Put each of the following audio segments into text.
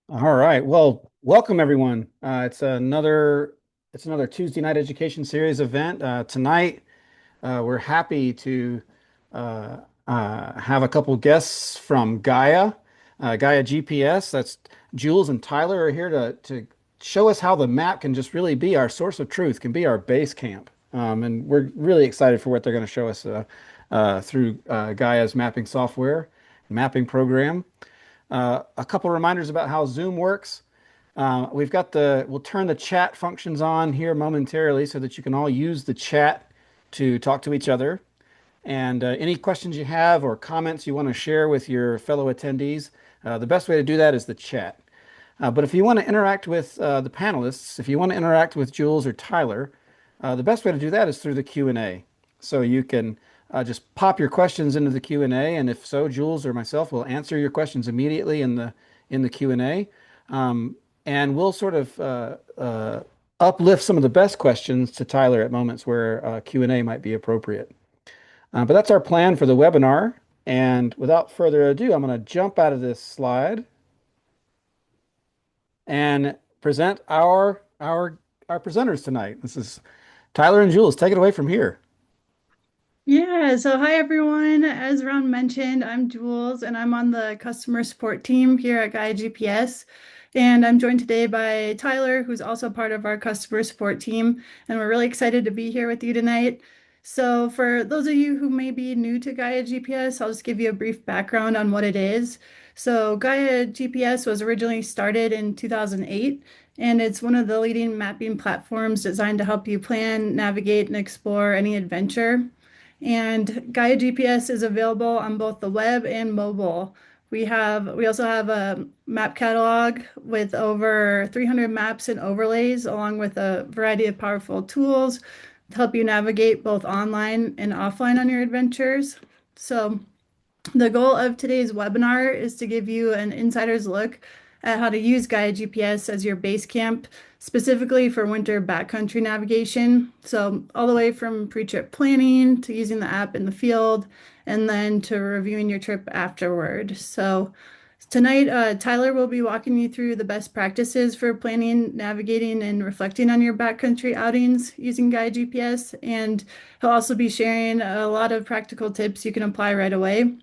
All right. Well, welcome everyone. It's another Tuesday night education series event. Tonight, we're happy to have a couple guests from Gaia GPS. That's Jules and Tyler are here to show us how the map can just really be our source of truth, can be our base camp. And we're really excited for what they're going to show us through Gaia's mapping software, mapping program. A couple reminders about how Zoom works. We'll turn the chat functions on here momentarily so that you can all use the chat to talk to each other. And any questions you have or comments you want to share with your fellow attendees, the best way to do that is the chat. But if you want to interact with the panelists, if you want to interact with Jules or Tyler, the best way to do that is through the Q&A. So you can just pop your questions into the Q&A, and if so, Jules or myself will answer your questions immediately in the Q&A. And we'll sort of uplift some of the best questions to Tyler at moments where Q&A might be appropriate. But that's our plan for the webinar. And without further ado, I'm going to jump out of this slide and present our presenters tonight. This is Tyler and Jules. Take it away from here. Yeah, so hi everyone. As Ron mentioned, I'm Jules and I'm on the customer support team here at GAIA GPS. And I'm joined today by Tyler, who's also part of our customer support team. And we're really excited to be here with you tonight. So, for those of you who may be new to GAIA GPS, I'll just give you a brief background on what it is. So, GAIA GPS was originally started in 2008, and it's one of the leading mapping platforms designed to help you plan, navigate, and explore any adventure. And Gaia GPS is available on both the web and mobile. We also have a map catalog with over 300 maps and overlays, along with a variety of powerful tools to help you navigate both online and offline on your adventures. So the goal of today's webinar is to give you an insider's look at how to use Gaia GPS as your base camp, specifically for winter backcountry navigation. So, all the way from pre-trip planning to using the app in the field, and then to reviewing your trip afterward. So, tonight, Tyler will be walking you through the best practices for planning, navigating, and reflecting on your backcountry outings using Gaia GPS. And he'll also be sharing a lot of practical tips you can apply right away.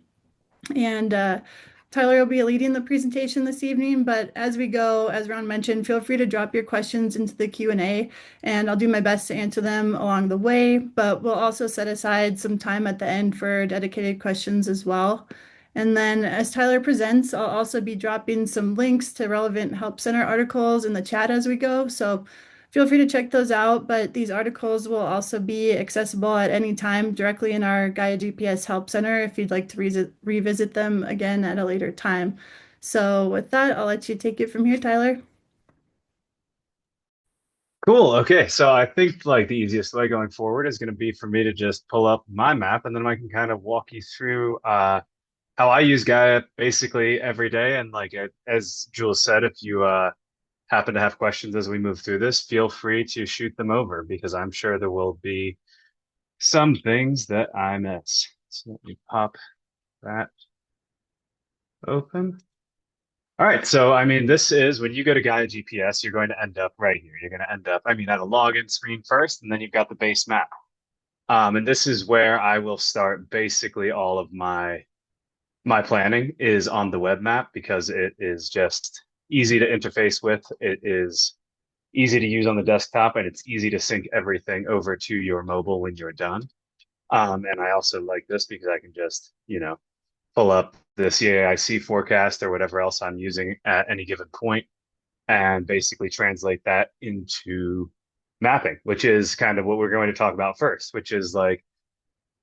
And Tyler will be leading the presentation this evening, but as we go, as Ron mentioned, feel free to drop your questions into the Q&A, and I'll do my best to answer them along the way, but we'll also set aside some time at the end for dedicated questions as well. And then as Tyler presents, I'll also be dropping some links to relevant Help Center articles in the chat as we go. So feel free to check those out, but these articles will also be accessible at any time directly in our Gaia GPS Help Center if you'd like to revisit them again at a later time. So with that, I'll let you take it from here, Tyler. Cool. Okay. So I think like the easiest way going forward is going to be for me to just pull up my map and then I can kind of walk you through how I use Gaia basically every day. And like as Jules said, if you happen to have questions as we move through this, feel free to shoot them over because I'm sure there will be some things that I miss. So let me pop that open. All right, so I mean, this is when you go to Gaia GPS, you're going to end up right here. You're going to end up, I mean, at a login screen first, and then you've got the base map. And this is where I will start basically all of my planning is on the web map because it is just easy to interface with. It is easy to use on the desktop, and it's easy to sync everything over to your mobile when you're done. And I also like this because I can just, pull up the CAIC forecast or whatever else I'm using at any given point and basically translate that into mapping, which is kind of what we're going to talk about first, which is like,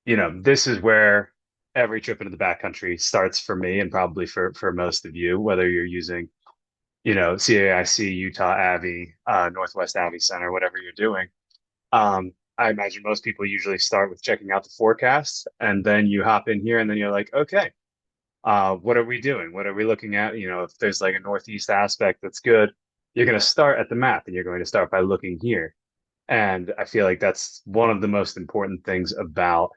this is where every trip into the backcountry starts for me and probably for most of you, whether you're using, CAIC, Utah Avi, Northwest Avi Center, whatever you're doing. I imagine most people usually start with checking out the forecast and then you hop in here and then you're like, okay, what are we doing? What are we looking at? If there's like a northeast aspect that's good, you're going to start at the map and you're going to start by looking here. And I feel like that's one of the most important things about,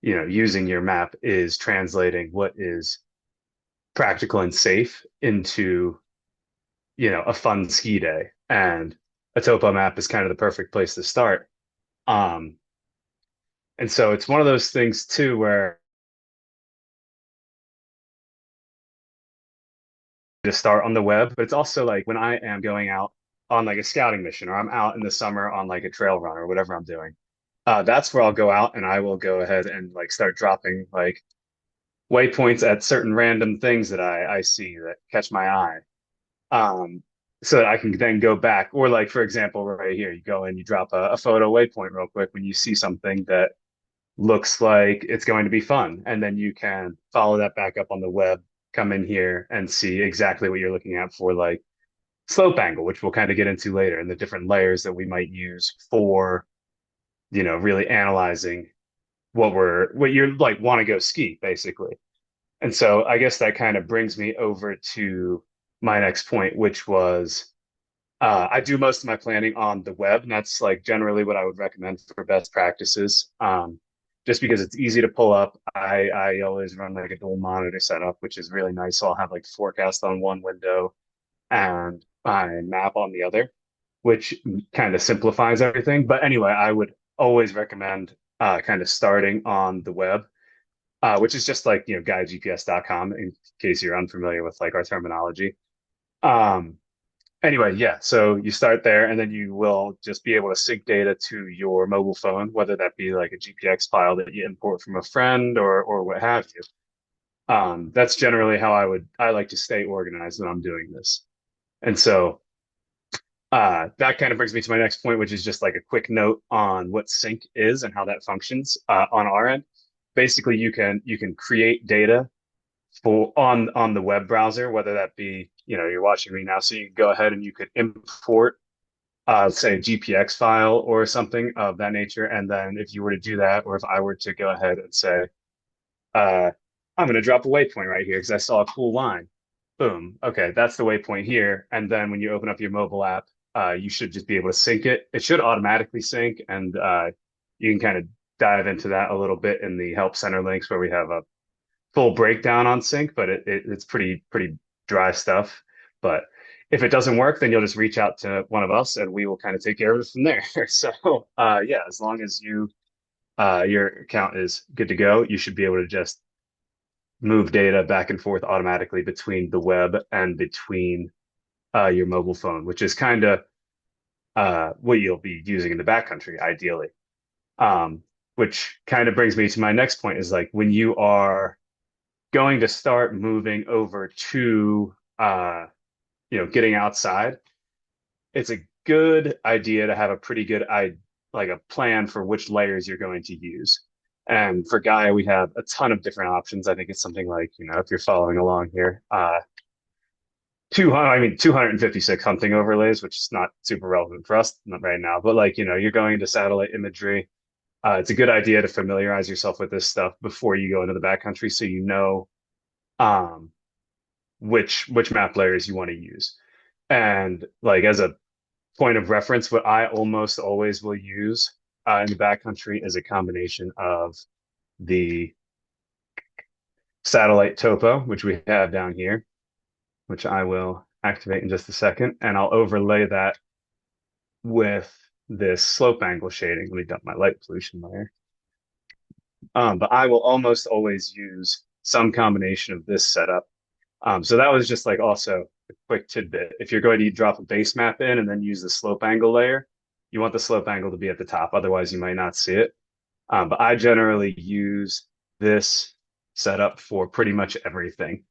using your map is translating what is practical and safe into a fun ski day. And a topo map is kind of the perfect place to start. Um, and so it's one of those things too where to start on the web, but it's also like when I am going out on like a scouting mission or I'm out in the summer on like a trail run or whatever I'm doing. That's where I'll go out and I will go ahead and like start dropping like waypoints at certain random things that I see that catch my eye. Um, so that I can then go back, or like for example, right here, you go and you drop a photo waypoint real quick when you see something that looks like it's going to be fun, and then you can follow that back up on the web, come in here and see exactly what you're looking at for like slope angle, which we'll kind of get into later, and the different layers that we might use for, really analyzing what you're like want to go ski, basically. And so I guess that kind of brings me over to my next point, which was I do most of my planning on the web, and that's like generally what I would recommend for best practices. Just because it's easy to pull up. I always run like a dual monitor setup, which is really nice. So I'll have like forecast on one window and my map on the other, which kind of simplifies everything. But anyway, I would always recommend kind of starting on the web, which is just like, GaiaGPS.com in case you're unfamiliar with like our terminology. Um, Anyway, yeah, so you start there and then you will just be able to sync data to your mobile phone, whether that be like a GPX file that you import from a friend or what have you. That's generally how I like to stay organized when I'm doing this. And so that kind of brings me to my next point, which is just like a quick note on what sync is and how that functions on our end. Basically, you can create data for on the web browser, whether that be, you're watching me now, so you can go ahead and you could import say a GPX file or something of that nature. And then if you were to do that, or if I were to go ahead and say, uh, I'm going to drop a waypoint right here because I saw a cool line. Boom. Okay, that's the waypoint here. And then when you open up your mobile app, you should just be able to sync it. It should automatically sync, and you can kind of dive into that a little bit in the help center links where we have a full breakdown on sync, but it's pretty dry stuff. But if it doesn't work, then you'll just reach out to one of us and we will kind of take care of it from there. So yeah, as long as your account is good to go, you should be able to just move data back and forth automatically between the web and between your mobile phone, which is kind of what you'll be using in the backcountry, ideally. Um, which kind of brings me to my next point is like when you are going to start moving over to getting outside, it's a good idea to have a pretty good like a plan for which layers you're going to use. And for Gaia, we have a ton of different options. I think it's something like, if you're following along here, 200, I mean, 256 hunting overlays, which is not super relevant for us right now, but like, you're going into satellite imagery. It's a good idea to familiarize yourself with this stuff before you go into the backcountry so you know um, which map layers you want to use. And like as a point of reference, what I almost always will use in the backcountry is a combination of the satellite topo, which we have down here, which I will activate in just a second, and I'll overlay that with this slope angle shading. Let me dump my light pollution layer. But I will almost always use some combination of this setup. So that was just like also a quick tidbit. If you're going to drop a base map in and then use the slope angle layer, you want the slope angle to be at the top. Otherwise, you might not see it. But I generally use this setup for pretty much everything.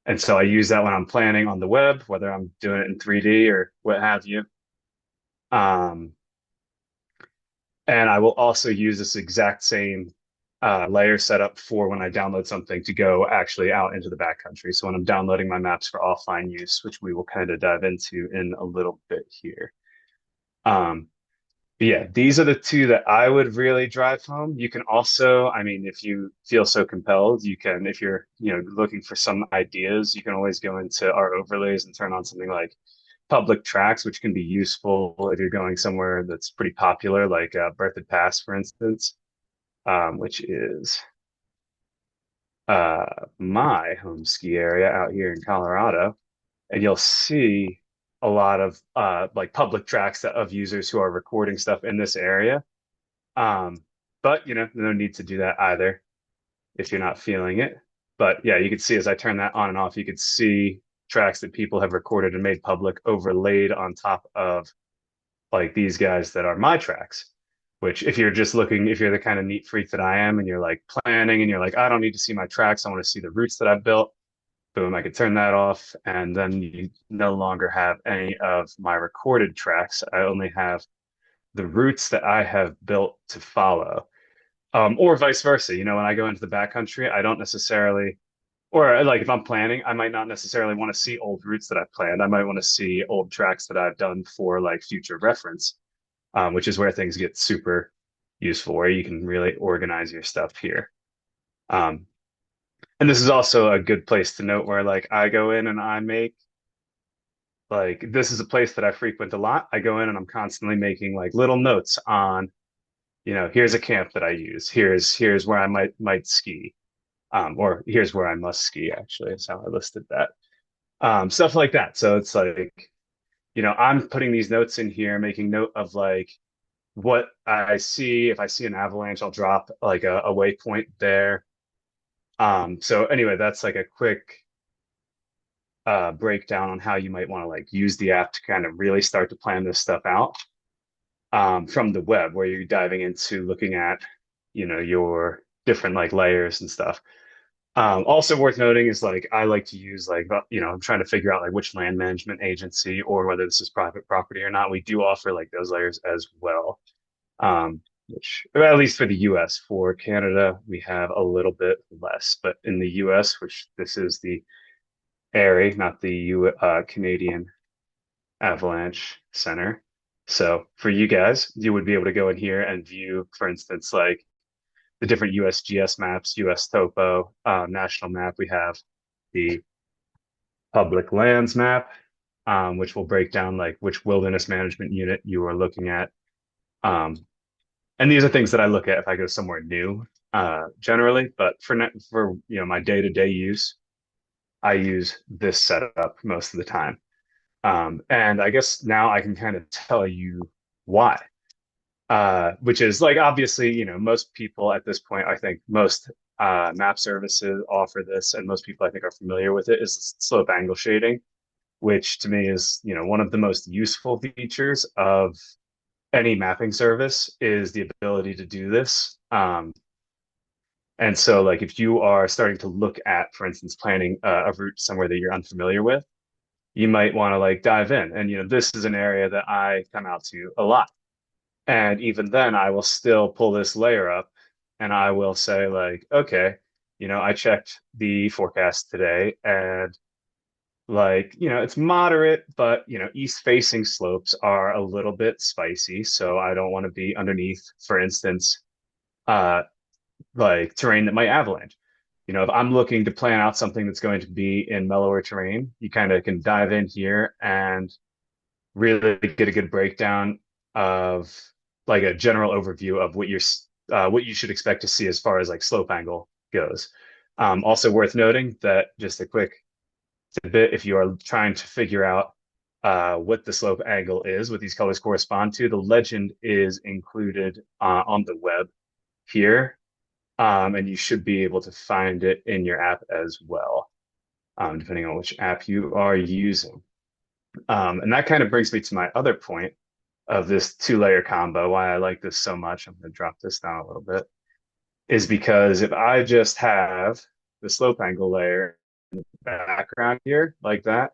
And so I use that when I'm planning on the web, whether I'm doing it in 3D or what have you. Um, and I will also use this exact same layer setup for when I download something to go actually out into the backcountry. So when I'm downloading my maps for offline use, which we will kind of dive into in a little bit here. Um, but yeah, these are the two that I would really drive home. You can also, I mean, if you feel so compelled, you can, if you're, looking for some ideas, you can always go into our overlays and turn on something like public tracks, which can be useful if you're going somewhere that's pretty popular, like Berthoud Pass, for instance, which is my home ski area out here in Colorado. And you'll see a lot of like public tracks of users who are recording stuff in this area. Um, but no need to do that either if you're not feeling it. But yeah, you can see as I turn that on and off, you could see tracks that people have recorded and made public overlaid on top of like these guys that are my tracks. Which, if you're just looking, if you're the kind of neat freak that I am, and you're like planning and you're like, I don't need to see my tracks, I want to see the routes that I've built. Boom, I could turn that off, and then you no longer have any of my recorded tracks. I only have the routes that I have built to follow. Or vice versa. When I go into the backcountry, I don't necessarily, or like if I'm planning, I might not necessarily want to see old routes that I've planned. I might want to see old tracks that I've done for like future reference, which is where things get super useful, where you can really organize your stuff here. Um, and this is also a good place to note where like I go in and I make like this is a place that I frequent a lot. I go in and I'm constantly making like little notes on, here's a camp that I use. Here's where I might ski. Or here's where I must ski, actually, is how I listed that. Stuff like that. So it's like, I'm putting these notes in here, making note of like what I see. If I see an avalanche, I'll drop like a waypoint there. So anyway, that's like a quick breakdown on how you might want to like use the app to kind of really start to plan this stuff out from the web, where you're diving into looking at, your different like layers and stuff. Also worth noting is like I like to use like I'm trying to figure out like which land management agency or whether this is private property or not. We do offer like those layers as well, which at least for the U.S. For Canada we have a little bit less, but in the U.S., which this is the ARI, not the Canadian Avalanche Center. So for you guys, you would be able to go in here and view, for instance, like the different USGS maps, US Topo, national map. We have the public lands map, which will break down like which wilderness management unit you are looking at. And these are things that I look at if I go somewhere new, generally. But for my day-to-day use, I use this setup most of the time. And I guess now I can kind of tell you why. Which is like obviously, most people at this point, I think most map services offer this, and most people I think are familiar with it, is slope angle shading, which to me is, one of the most useful features of any mapping service is the ability to do this. And so like if you are starting to look at, for instance, planning a route somewhere that you're unfamiliar with, you might want to like dive in. And, this is an area that I come out to a lot. And even then, I will still pull this layer up and I will say, like, okay, I checked the forecast today and, like, it's moderate, but, east facing slopes are a little bit spicy. So I don't want to be underneath, for instance, uh, like terrain that might avalanche. If I'm looking to plan out something that's going to be in mellower terrain, you kind of can dive in here and really get a good breakdown of like a general overview of what you should expect to see as far as like slope angle goes. Also worth noting that just a quick tidbit, if you are trying to figure out what the slope angle is, what these colors correspond to, the legend is included on the web here, and you should be able to find it in your app as well, depending on which app you are using. And that kind of brings me to my other point of this two-layer combo, why I like this so much. I'm going to drop this down a little bit, is because if I just have the slope angle layer in the background here like that,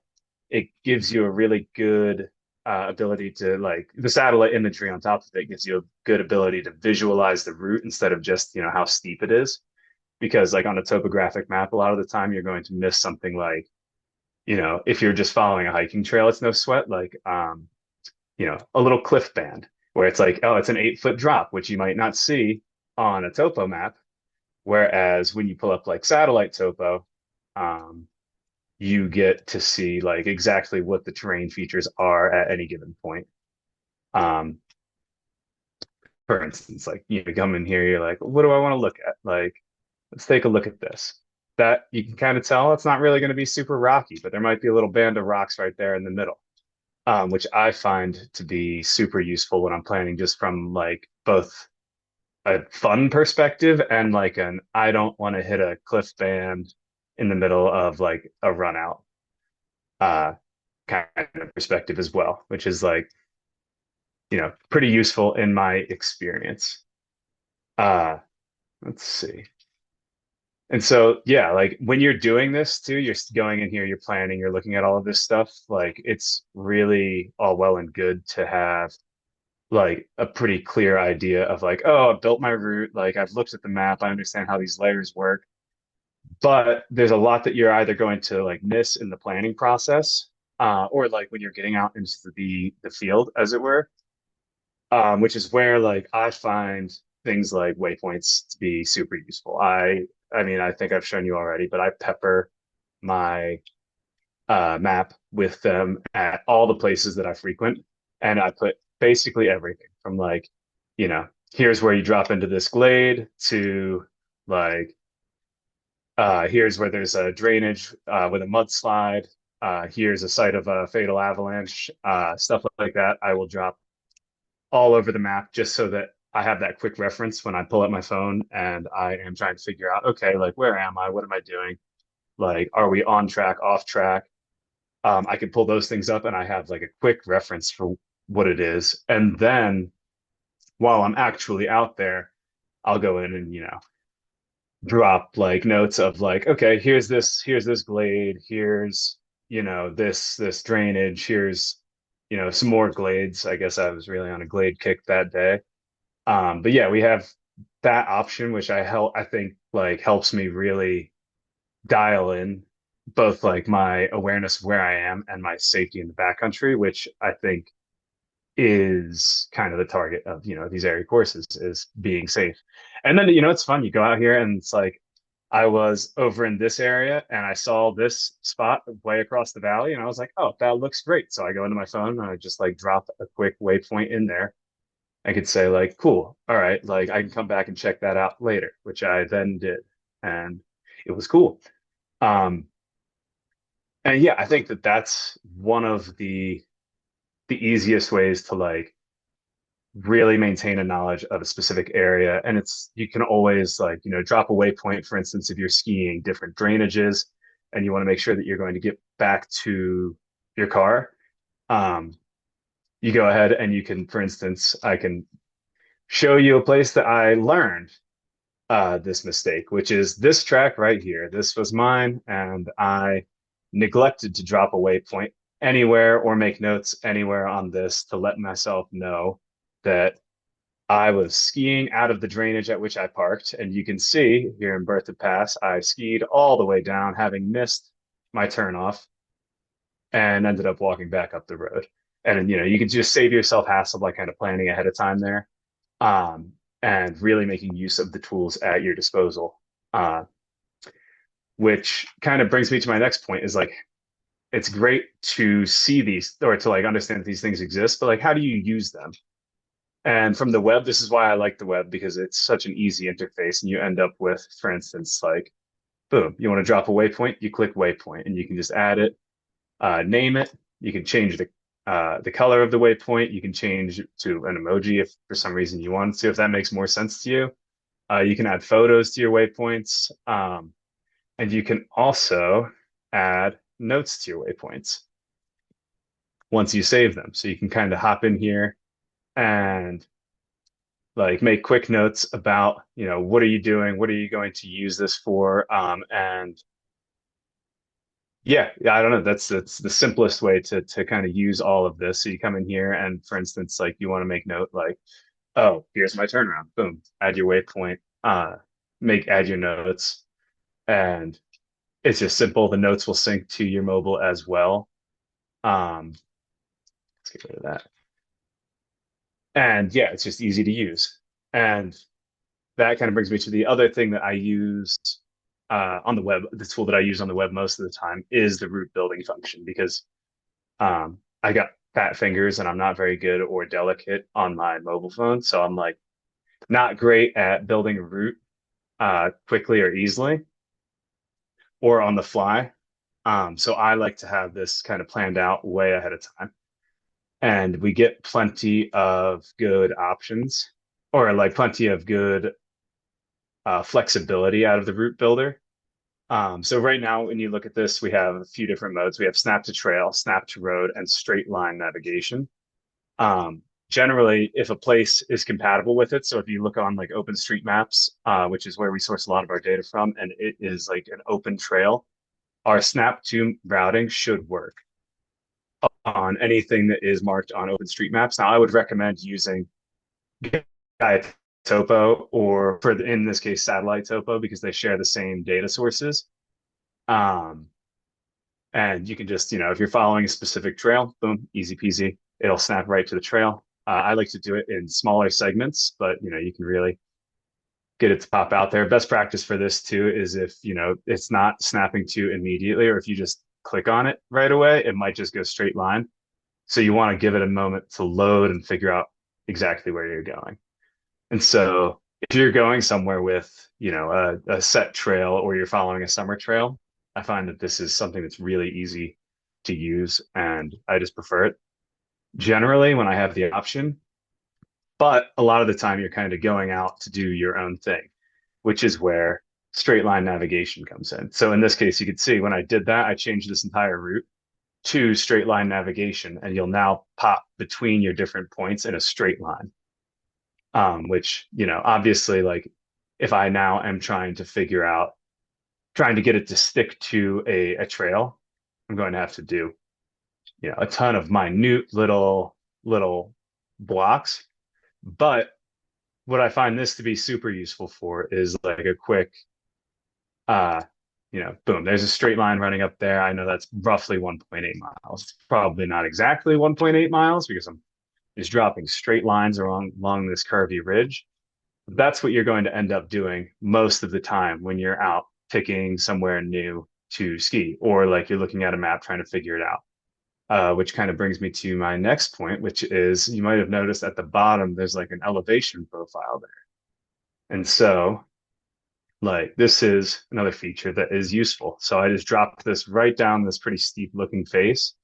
it gives you a really good ability to like the satellite imagery on top of it gives you a good ability to visualize the route instead of just, how steep it is. Because like on a topographic map, a lot of the time you're going to miss something like, if you're just following a hiking trail, it's no sweat. Like, a little cliff band where it's like, oh, it's an 8 foot drop, which you might not see on a topo map. Whereas when you pull up like satellite topo, you get to see like exactly what the terrain features are at any given point. Um, for instance, like you come in here, you're like, what do I want to look at? Like, let's take a look at this. That you can kind of tell it's not really going to be super rocky, but there might be a little band of rocks right there in the middle. which I find to be super useful when I'm planning just from like both a fun perspective and like an I don't want to hit a cliff band in the middle of like a run out uh kind of perspective as well, which is like, pretty useful in my experience. Uh let's see. And so, yeah, like when you're doing this too, you're going in here, you're planning, you're looking at all of this stuff. Like it's really all well and good to have like a pretty clear idea of like, oh, I built my route. Like I've looked at the map, I understand how these layers work. But there's a lot that you're either going to like miss in the planning process, or like when you're getting out into the field, as it were, which is where like I find things like waypoints to be super useful. I mean, I think I've shown you already, but I pepper my map with them at all the places that I frequent, and I put basically everything from like, here's where you drop into this glade to like, here's where there's a drainage with a mudslide. Here's a site of a fatal avalanche, stuff like that. I will drop all over the map just so that I have that quick reference when I pull up my phone and I am trying to figure out, okay, like where am I? What am I doing? Like, are we on track, off track? I can pull those things up and I have like a quick reference for what it is. And then while I'm actually out there, I'll go in and, drop like notes of like, okay, here's this glade, here's, this drainage, here's, some more glades. I guess I was really on a glade kick that day. But yeah, we have that option, which I think like helps me really dial in both like my awareness of where I am and my safety in the backcountry, which I think is kind of the target of, these area courses is being safe. And then, it's fun. You go out here and it's like I was over in this area and I saw this spot way across the valley and I was like, oh, that looks great. So I go into my phone and I just like drop a quick waypoint in there. I could say like, cool, all right, like I can come back and check that out later, which I then did. And it was cool. Um, and yeah, I think that that's one of the easiest ways to like really maintain a knowledge of a specific area. And it's you can always like, drop a waypoint, for instance, if you're skiing different drainages and you want to make sure that you're going to get back to your car. Um, you go ahead and you can, for instance, I can show you a place that I learned this mistake, which is this track right here. This was mine, and I neglected to drop a waypoint anywhere or make notes anywhere on this to let myself know that I was skiing out of the drainage at which I parked. And you can see here in Berthoud Pass, I skied all the way down, having missed my turnoff and ended up walking back up the road. And, you can just save yourself hassle by kind of planning ahead of time there, um, and really making use of the tools at your disposal. Which kind of brings me to my next point is like, it's great to see these or to like understand that these things exist, but like, how do you use them? And from the web, this is why I like the web because it's such an easy interface. And you end up with, for instance, like, boom, you want to drop a waypoint, you click waypoint and you can just add it, name it. You can change the color of the waypoint. You can change to an emoji if for some reason you want to, if that makes more sense to you. You can add photos to your waypoints. And you can also add notes to your waypoints once you save them. So you can kind of hop in here and like make quick notes about, what are you doing? What are you going to use this for? And yeah, I don't know. That's the simplest way to kind of use all of this. So you come in here and for instance, like you want to make note like, oh, here's my turnaround. Boom, add your waypoint, add your notes. And it's just simple. The notes will sync to your mobile as well. Let's get rid of that. And yeah, it's just easy to use. And that kind of brings me to the other thing that I use on the web. The tool that I use on the web most of the time is the route building function because I got fat fingers and I'm not very good or delicate on my mobile phone. So I'm like not great at building a route quickly or easily or on the fly. So I like to have this kind of planned out way ahead of time. and we get plenty of good options, or like plenty of good flexibility out of the route builder. So right now, when you look at this, we have a few different modes. We have snap to trail, snap to road, and straight line navigation. Generally, if a place is compatible with it, so if you look on like OpenStreetMaps, which is where we source a lot of our data from, and it is like an open trail, our snap to routing should work on anything that is marked on OpenStreetMaps. Now, I would recommend using Gaia Topo or in this case, Satellite Topo because they share the same data sources. Um, and you can just, if you're following a specific trail, boom, easy peasy, it'll snap right to the trail. I like to do it in smaller segments, but you can really get it to pop out there. Best practice for this too is if it's not snapping to immediately, or if you just click on it right away, it might just go straight line. So you want to give it a moment to load and figure out exactly where you're going. And so if you're going somewhere with, a set trail or you're following a summer trail, I find that this is something that's really easy to use and I just prefer it generally when I have the option. But a lot of the time you're kind of going out to do your own thing, which is where straight line navigation comes in. So in this case, you could see when I did that, I changed this entire route to straight line navigation, and you'll now pop between your different points in a straight line. Which, obviously, like if I now am trying to get it to stick to a trail, I'm going to have to do, a ton of minute little blocks. But what I find this to be super useful for is like a quick, uh, boom, there's a straight line running up there. I know that's roughly 1.8 miles. It's probably not exactly 1.8 miles because I'm just dropping straight lines along this curvy ridge. That's what you're going to end up doing most of the time when you're out picking somewhere new to ski, or like you're looking at a map trying to figure it out. Which kind of brings me to my next point, which is you might have noticed at the bottom, there's like an elevation profile there. And so, like, this is another feature that is useful. So I just dropped this right down this pretty steep looking face.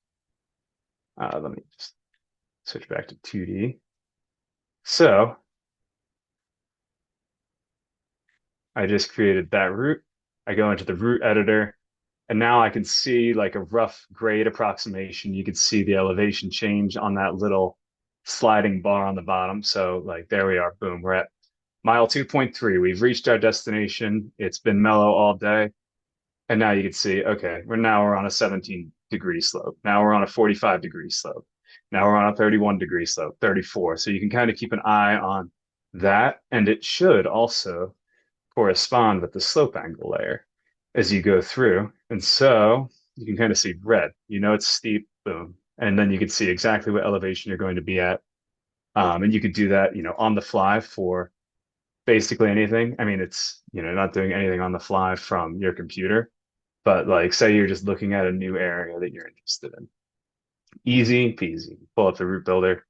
Let me just switch back to 2D. So I just created that route. I go into the route editor, and now I can see like a rough grade approximation. You can see the elevation change on that little sliding bar on the bottom. So like there we are, boom, we're at mile 2.3. We've reached our destination. It's been mellow all day. And now you can see, okay, we're on a 17-degree slope. Now we're on a 45-degree slope. Now we're on a 31-degree slope, 34. So you can kind of keep an eye on that. And it should also correspond with the slope angle layer as you go through. And so you can kind of see red, it's steep, boom. And then you can see exactly what elevation you're going to be at. And you could do that, on the fly for basically anything. I mean, it's, not doing anything on the fly from your computer, but like say you're just looking at a new area that you're interested in. Easy peasy. Pull up the route builder,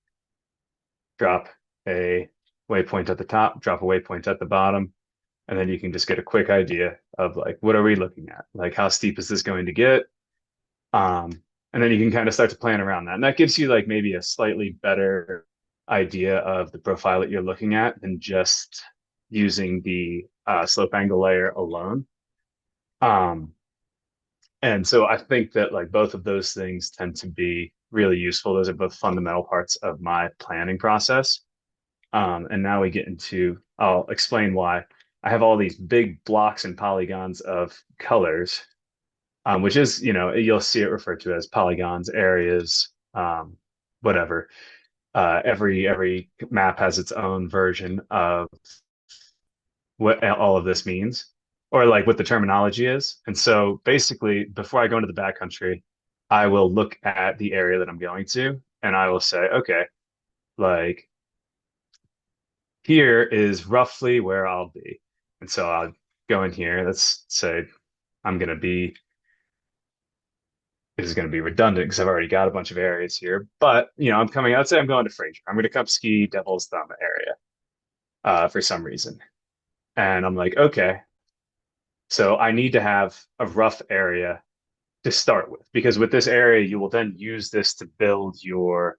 drop a waypoint at the top, drop a waypoint at the bottom, and then you can just get a quick idea of like, what are we looking at? Like, how steep is this going to get? And then you can kind of start to plan around that. And that gives you like maybe a slightly better idea of the profile that you're looking at than just using the slope angle layer alone. And so I think that like both of those things tend to be really useful. Those are both fundamental parts of my planning process. And now we get into, I'll explain why. I have all these big blocks and polygons of colors, which is, you'll see it referred to as polygons, areas, whatever. Every map has its own version of what all of this means, or like what the terminology is. And so basically, before I go into the backcountry, I will look at the area that I'm going to, and I will say, okay, like here is roughly where I'll be. And so I'll go in here. Let's say I'm going to be, this is going to be redundant because I've already got a bunch of areas here, but I'm coming out, say I'm going to Fraser. I'm going to come ski Devil's Thumb area for some reason. And I'm like, okay, so I need to have a rough area to start with, because with this area, you will then use this to build your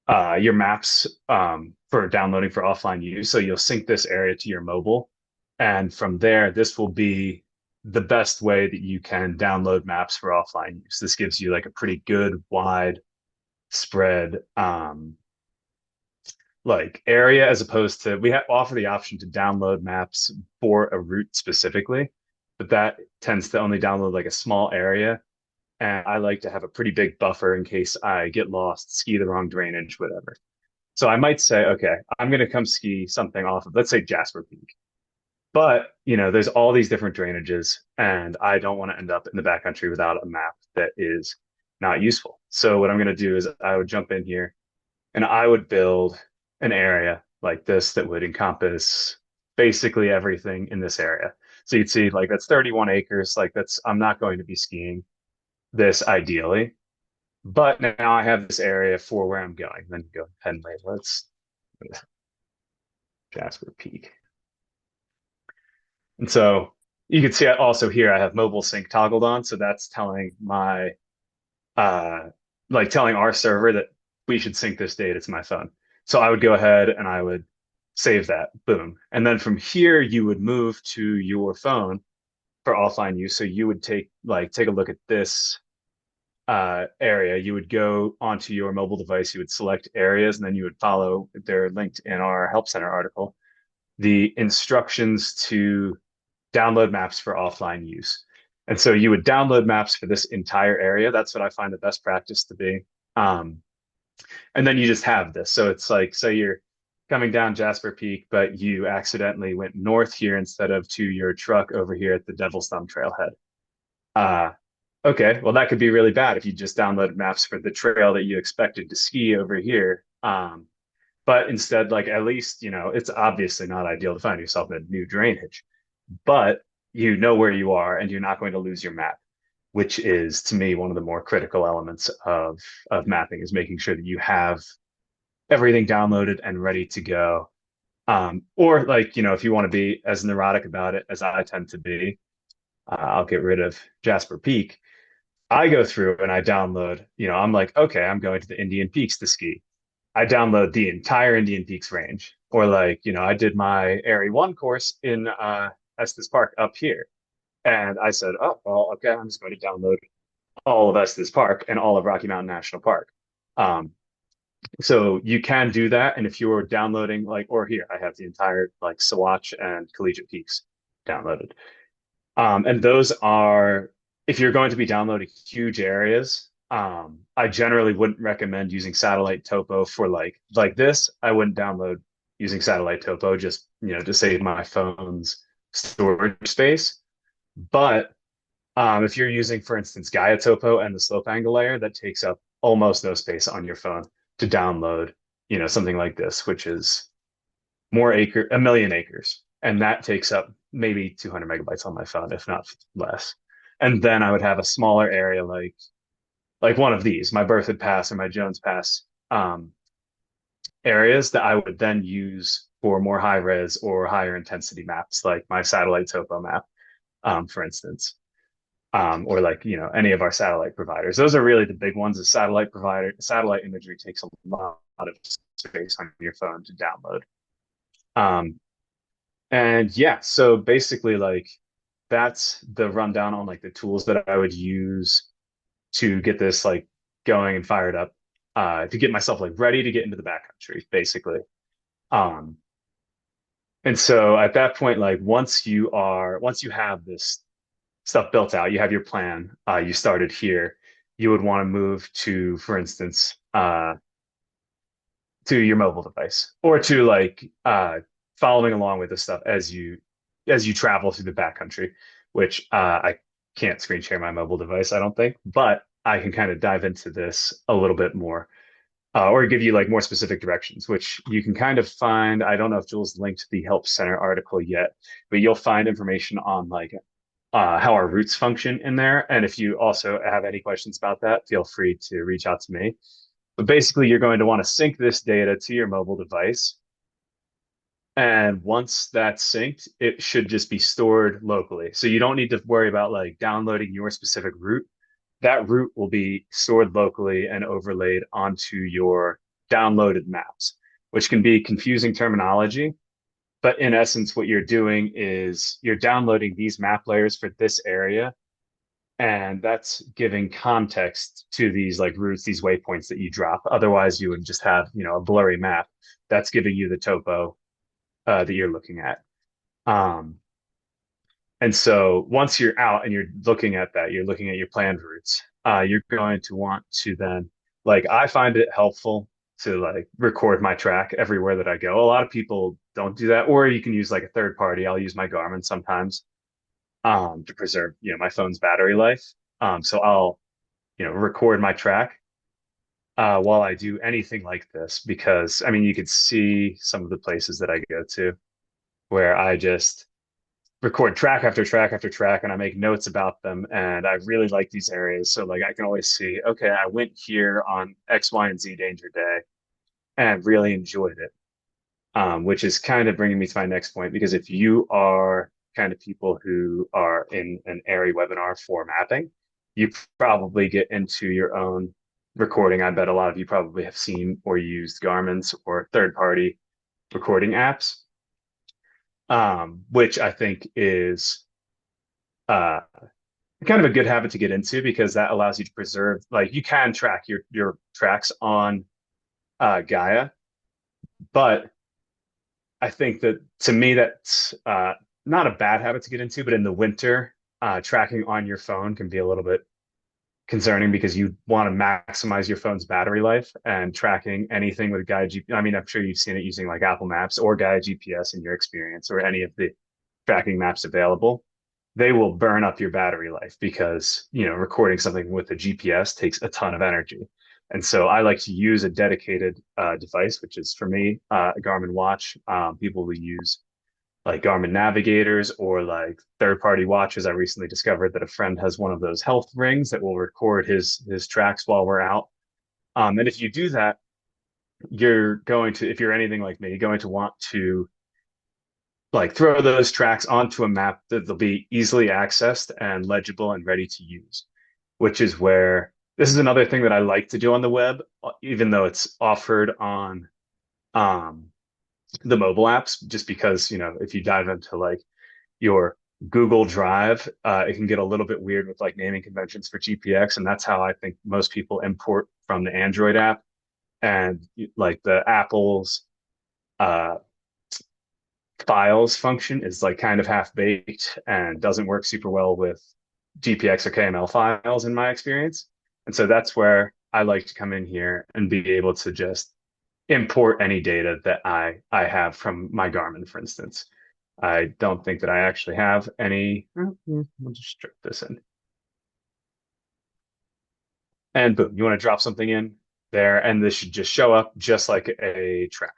your maps for downloading for offline use. So you'll sync this area to your mobile. And from there, this will be the best way that you can download maps for offline use. This gives you like a pretty good wide spread like area as opposed to offer the option to download maps for a route specifically, but that tends to only download like a small area. And I like to have a pretty big buffer in case I get lost, ski the wrong drainage, whatever. So I might say, okay, I'm going to come ski something off of, let's say Jasper Peak. But, there's all these different drainages, and I don't want to end up in the backcountry without a map that is not useful. So what I'm going to do is I would jump in here and I would build an area like this that would encompass basically everything in this area. So you'd see like that's 31 acres. Like I'm not going to be skiing this ideally, but now I have this area for where I'm going. Then go ahead and label it. Jasper Peak. And so you can see also here I have mobile sync toggled on. So that's telling my telling our server that we should sync this data to my phone. So I would go ahead and I would save that, boom. And then from here you would move to your phone for offline use. So you would take a look at this area. You would go onto your mobile device, you would select areas, and then you would follow, they're linked in our Help Center article, the instructions to download maps for offline use. And so you would download maps for this entire area. That's what I find the best practice to be. And then you just have this. So it's like, say you're coming down Jasper Peak, but you accidentally went north here instead of to your truck over here at the Devil's Thumb Trailhead. Okay, well, that could be really bad if you just downloaded maps for the trail that you expected to ski over here. But instead, like at least, it's obviously not ideal to find yourself in a new drainage, but you know where you are and you're not going to lose your map, which is to me one of the more critical elements of mapping is making sure that you have everything downloaded and ready to go. Or like, if you want to be as neurotic about it as I tend to be, I'll get rid of Jasper Peak. I go through and I download, I'm like, okay, I'm going to the Indian Peaks to ski. I download the entire Indian Peaks range. Or like, I did my Airy 1 course in Estes Park up here. And I said, oh, well, okay, I'm just going to download all of Estes Park and all of Rocky Mountain National Park. So you can do that. And if you're downloading or here, I have the entire Saguache and Collegiate Peaks downloaded. And those are, if you're going to be downloading huge areas, I generally wouldn't recommend using satellite topo for like this. I wouldn't download using satellite topo just, to save my phone's storage space. But if you're using, for instance, Gaia topo and the slope angle layer, that takes up almost no space on your phone to download, something like this, which is a million acres. And that takes up maybe 200 megabytes on my phone, if not less. And then I would have a smaller area like one of these, my Berthoud Pass or my Jones Pass areas that I would then use for more high res or higher intensity maps, like my satellite topo map, for instance, or any of our satellite providers. Those are really the big ones. The satellite imagery takes a lot of space on your phone to download. And yeah, so basically that's the rundown on the tools that I would use to get this going and fired up, to get myself ready to get into the backcountry, basically. And so at that point, once you have this stuff built out, you have your plan, you started here, you would want to move to, for instance, to your mobile device or to following along with this stuff as you travel through the backcountry, which I can't screen share my mobile device, I don't think, but I can kind of dive into this a little bit more, or give you more specific directions, which you can kind of find. I don't know if Jules linked the Help Center article yet, but you'll find information on how our routes function in there. And if you also have any questions about that, feel free to reach out to me. But basically, you're going to want to sync this data to your mobile device. And once that's synced, it should just be stored locally. So you don't need to worry about downloading your specific route. That route will be stored locally and overlaid onto your downloaded maps, which can be confusing terminology. But in essence, what you're doing is you're downloading these map layers for this area, and that's giving context to these like routes, these waypoints that you drop. Otherwise, you would just have, a blurry map that's giving you the topo that you're looking at. Um, and so once you're out and you're looking at that, you're looking at your planned routes, you're going to want to then, like, I find it helpful to like record my track everywhere that I go. A lot of people don't do that, or you can use like a third party. I'll use my Garmin sometimes to preserve, my phone's battery life. So I'll, record my track while I do anything like this, because I mean, you could see some of the places that I go to where I just record track after track after track and I make notes about them. And I really like these areas. So like I can always see, okay, I went here on X, Y, and Z danger day and really enjoyed it. Which is kind of bringing me to my next point, because if you are kind of people who are in an ARI webinar for mapping, you probably get into your own recording. I bet a lot of you probably have seen or used Garmin's or third-party recording apps, which I think is uh, kind of a good habit to get into, because that allows you to preserve, like you can track your tracks on Gaia, but I think that to me, that's not a bad habit to get into, but in the winter, tracking on your phone can be a little bit concerning, because you want to maximize your phone's battery life, and tracking anything with Gaia GPS. I mean, I'm sure you've seen it using like Apple Maps or Gaia GPS in your experience, or any of the tracking maps available. They will burn up your battery life, because, recording something with a GPS takes a ton of energy. And so I like to use a dedicated device, which is for me, a Garmin watch. People will use like Garmin navigators or like third-party watches. I recently discovered that a friend has one of those health rings that will record his tracks while we're out. And if you do that, you're going to, if you're anything like me, going to want to like throw those tracks onto a map that they'll be easily accessed and legible and ready to use, which is where this is another thing that I like to do on the web, even though it's offered on um, the mobile apps, just because, if you dive into like your Google Drive, it can get a little bit weird with like naming conventions for GPX. And that's how I think most people import from the Android app, and like the Apple's uh, files function is like kind of half baked and doesn't work super well with GPX or KML files in my experience. And so that's where I like to come in here and be able to just import any data that I have from my Garmin, for instance. I don't think that I actually have any. We'll just strip this in. And boom, you want to drop something in there, and this should just show up just like a track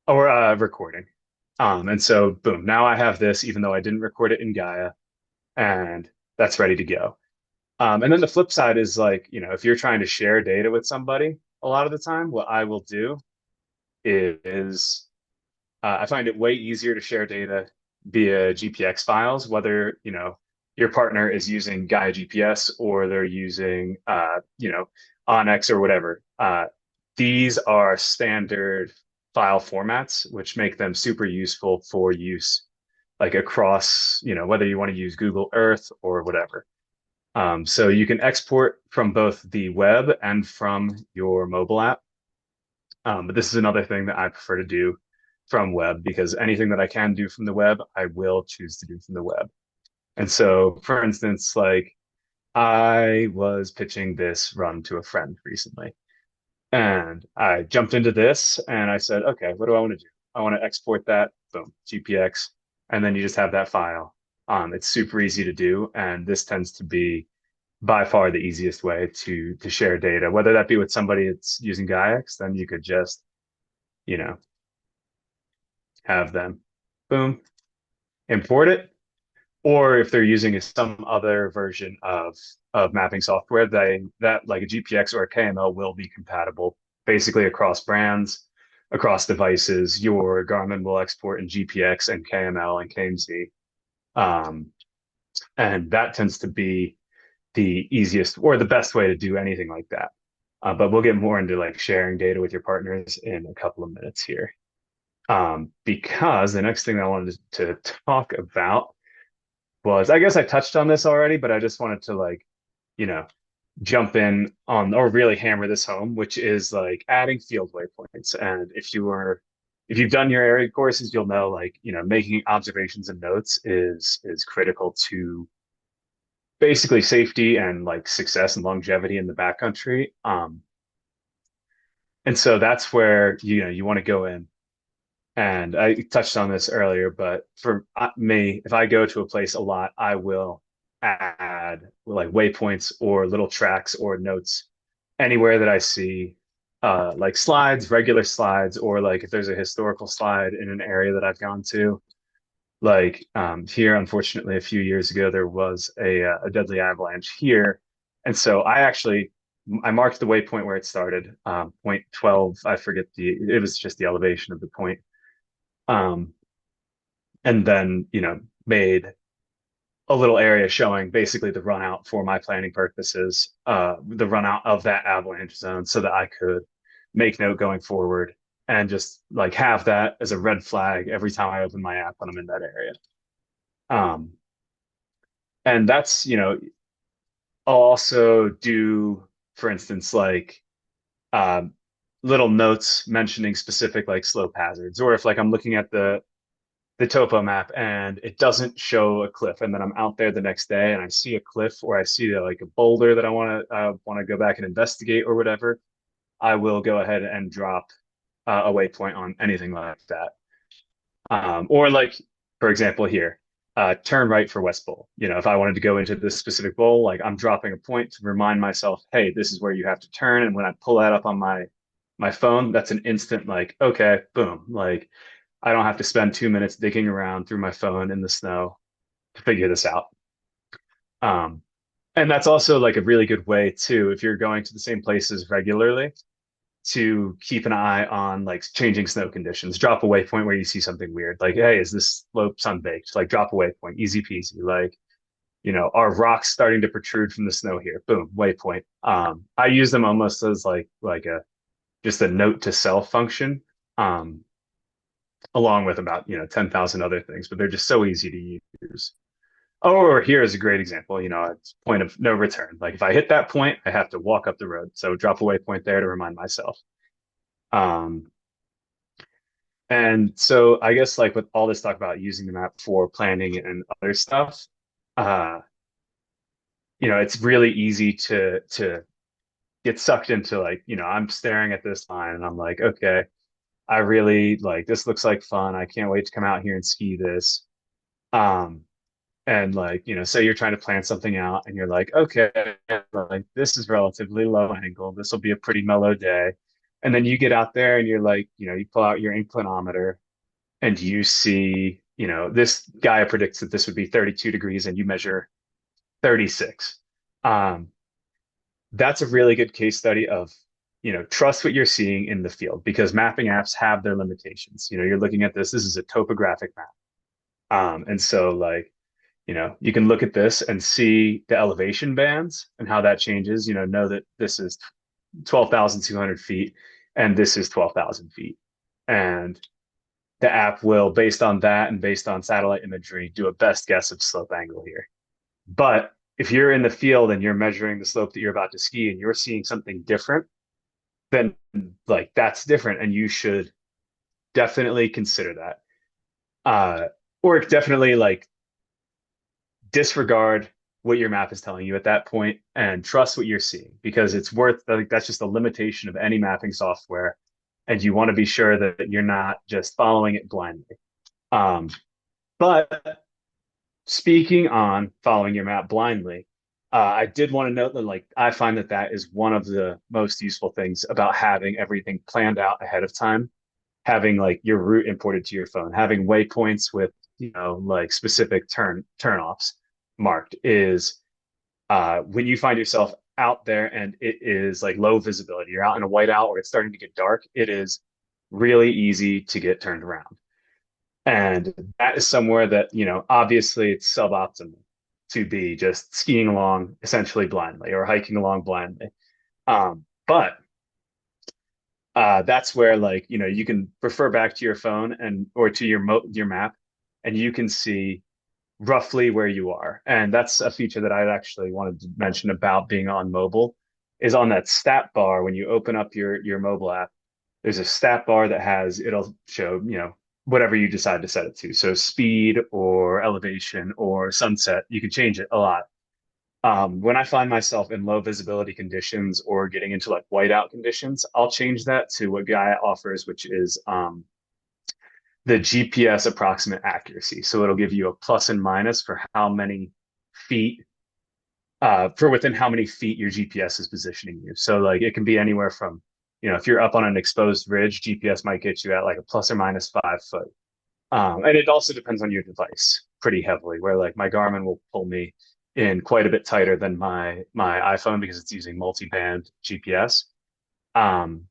or a recording. And so boom, now I have this, even though I didn't record it in Gaia, and that's ready to go. And then the flip side is like, if you're trying to share data with somebody, a lot of the time, what I will do is I find it way easier to share data via GPX files, whether, your partner is using Gaia GPS or they're using, Onyx or whatever. These are standard file formats, which make them super useful for use, like across, whether you want to use Google Earth or whatever. So you can export from both the web and from your mobile app. But this is another thing that I prefer to do from web, because anything that I can do from the web, I will choose to do from the web. And so, for instance, like I was pitching this run to a friend recently, and I jumped into this and I said, okay, what do I want to do? I want to export that, boom, GPX, and then you just have that file. It's super easy to do, and this tends to be by far the easiest way to share data, whether that be with somebody that's using GaiaX, then you could just, you know, have them, boom, import it. Or if they're using some other version of mapping software, that like a GPX or a KML will be compatible basically across brands, across devices. Your Garmin will export in GPX and KML and KMZ. And that tends to be the easiest or the best way to do anything like that. But we'll get more into like sharing data with your partners in a couple of minutes here. Because the next thing I wanted to talk about was, I guess I touched on this already, but I just wanted to like, you know, jump in on or really hammer this home, which is like adding field waypoints. And if you've done your area courses, you'll know like, making observations and notes is critical to basically safety and like success and longevity in the backcountry. And so that's where you want to go in. And I touched on this earlier, but for me, if I go to a place a lot, I will add like waypoints or little tracks or notes anywhere that I see, like slides, regular slides, or like if there's a historical slide in an area that I've gone to. Like here, unfortunately, a few years ago, there was a deadly avalanche here. And so I marked the waypoint where it started, point 12. I forget it was just the elevation of the point. Um, and then, made a little area showing basically the run out for my planning purposes, the run out of that avalanche zone so that I could make note going forward and just like have that as a red flag every time I open my app when I'm in that area. Um, and that's, I'll also do, for instance, like um, little notes mentioning specific like slope hazards, or if like I'm looking at the topo map and it doesn't show a cliff, and then I'm out there the next day and I see a cliff or I see like a boulder that I want to go back and investigate or whatever, I will go ahead and drop a waypoint on anything like that. Or like, for example, here, turn right for West Bowl. If I wanted to go into this specific bowl, like I'm dropping a point to remind myself, hey, this is where you have to turn. And when I pull that up on my phone, that's an instant like, okay, boom, like I don't have to spend 2 minutes digging around through my phone in the snow to figure this out. Um, and that's also like a really good way too, if you're going to the same places regularly, to keep an eye on like changing snow conditions. Drop a waypoint where you see something weird, like, hey, is this slope sunbaked? Like, drop a waypoint, easy peasy. Like, are rocks starting to protrude from the snow here? Boom, waypoint. I use them almost as like a just a note to self function. Um, Along with about 10,000 other things, but they're just so easy to use. Oh, or here is a great example. It's point of no return. Like if I hit that point, I have to walk up the road. So drop a waypoint there to remind myself. Um, and so I guess like with all this talk about using the map for planning and other stuff, uh, it's really easy to get sucked into like, I'm staring at this line and I'm like, okay, I really like this looks like fun. I can't wait to come out here and ski this. Um, and like, say you're trying to plan something out and you're like, okay, like this is relatively low angle. This will be a pretty mellow day. And then you get out there and you're like, you pull out your inclinometer and you see, this guy predicts that this would be 32 degrees and you measure 36. Um, that's a really good case study of, trust what you're seeing in the field because mapping apps have their limitations. You're looking at this is a topographic map. And so like, you can look at this and see the elevation bands and how that changes, know that this is 12,200 feet and this is 12,000 feet. And the app will, based on that and based on satellite imagery, do a best guess of slope angle here. But if you're in the field and you're measuring the slope that you're about to ski and you're seeing something different, then like that's different and you should definitely consider that. Or definitely like disregard what your map is telling you at that point and trust what you're seeing because it's worth like that's just a limitation of any mapping software and you want to be sure that you're not just following it blindly. But speaking on following your map blindly, I did want to note that like I find that is one of the most useful things about having everything planned out ahead of time, having like your route imported to your phone, having waypoints with like specific turnoffs marked is when you find yourself out there and it is like low visibility, you're out in a whiteout or it's starting to get dark, it is really easy to get turned around. And that is somewhere that, obviously it's suboptimal to be just skiing along essentially blindly or hiking along blindly. But that's where like you can refer back to your phone and or to your map, and you can see roughly where you are. And that's a feature that I actually wanted to mention about being on mobile is on that stat bar when you open up your mobile app. There's a stat bar that it'll show whatever you decide to set it to. So speed or elevation or sunset, you can change it a lot. When I find myself in low visibility conditions or getting into like whiteout conditions, I'll change that to what Gaia offers, which is the GPS approximate accuracy. So it'll give you a plus and minus for how many feet, for within how many feet your GPS is positioning you. So like it can be anywhere from, if you're up on an exposed ridge, GPS might get you at like a plus or minus 5 foot. And it also depends on your device pretty heavily, where like my Garmin will pull me in quite a bit tighter than my iPhone because it's using multi-band GPS. Um,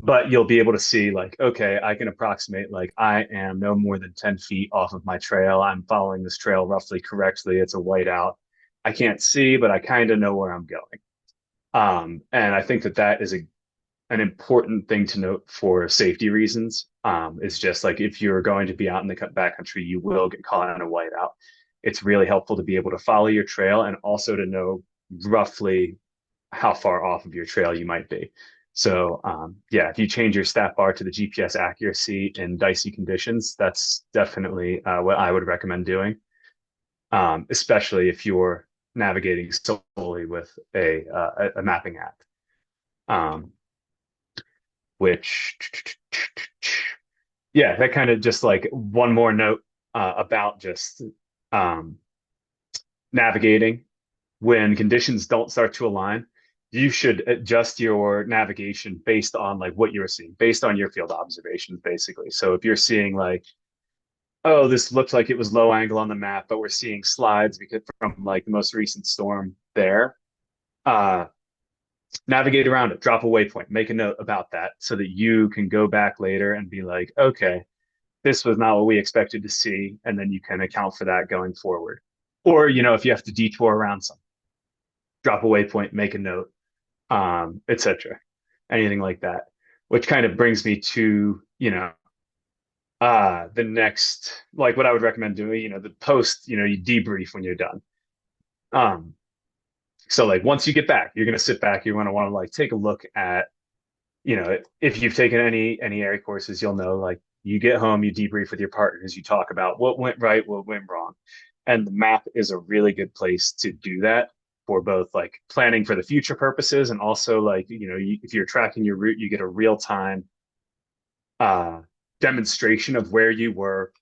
but you'll be able to see like, okay, I can approximate like I am no more than 10 feet off of my trail. I'm following this trail roughly correctly. It's a whiteout. I can't see, but I kind of know where I'm going. And I think that that is an important thing to note for safety reasons. Is just like if you're going to be out in the backcountry, you will get caught in a whiteout. It's really helpful to be able to follow your trail and also to know roughly how far off of your trail you might be. So yeah, if you change your stat bar to the GPS accuracy in dicey conditions, that's definitely what I would recommend doing, especially if you're navigating solely with a mapping app. Um, which yeah, that kind of just like one more note about just um, navigating when conditions don't start to align. You should adjust your navigation based on like what you're seeing, based on your field observations, basically. So if you're seeing like, oh, this looked like it was low angle on the map, but we're seeing slides because from like the most recent storm there, uh, navigate around it, drop a waypoint, make a note about that so that you can go back later and be like, okay, this was not what we expected to see. And then you can account for that going forward. Or, if you have to detour around something, drop a waypoint, make a note, etc. Anything like that. Which kind of brings me to, the next, like what I would recommend doing, the post, you debrief when you're done. Um, so like once you get back, you're gonna sit back, you're gonna want to like take a look at, if you've taken any area courses, you'll know like you get home, you debrief with your partners, you talk about what went right, what went wrong. And the map is a really good place to do that for both like planning for the future purposes and also like, if you're tracking your route, you get a real time uh, demonstration of where you were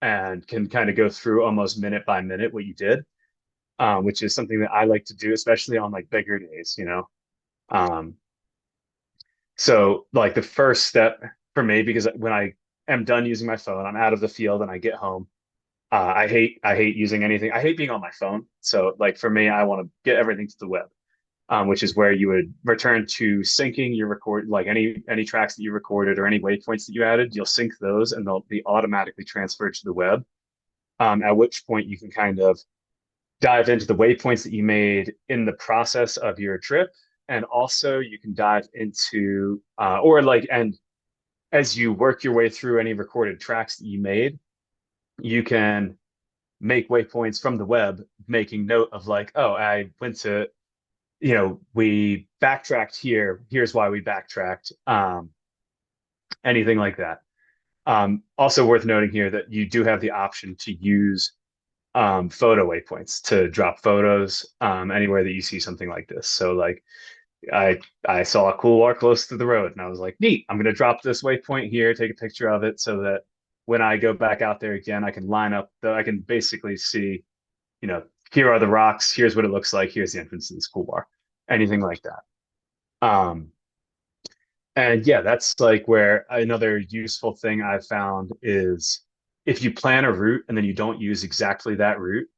and can kind of go through almost minute by minute what you did, which is something that I like to do, especially on like bigger days. Um, so like the first step for me, because when I am done using my phone, I'm out of the field and I get home. I hate using anything. I hate being on my phone. So like for me, I want to get everything to the web, which is where you would return to syncing your record, like any tracks that you recorded or any waypoints that you added, you'll sync those and they'll be automatically transferred to the web. At which point you can kind of dive into the waypoints that you made in the process of your trip, and also you can dive into or like and as you work your way through any recorded tracks that you made, you can make waypoints from the web, making note of like, oh, I went to, we backtracked here. Here's why we backtracked. Anything like that. Also worth noting here that you do have the option to use photo waypoints to drop photos anywhere that you see something like this. So like I saw a couloir close to the road and I was like, neat, I'm gonna drop this waypoint here, take a picture of it so that when I go back out there again, I can line up I can basically see, here are the rocks, here's what it looks like, here's the entrance to this couloir, anything like that. And yeah, that's like where another useful thing I've found is if you plan a route and then you don't use exactly that route,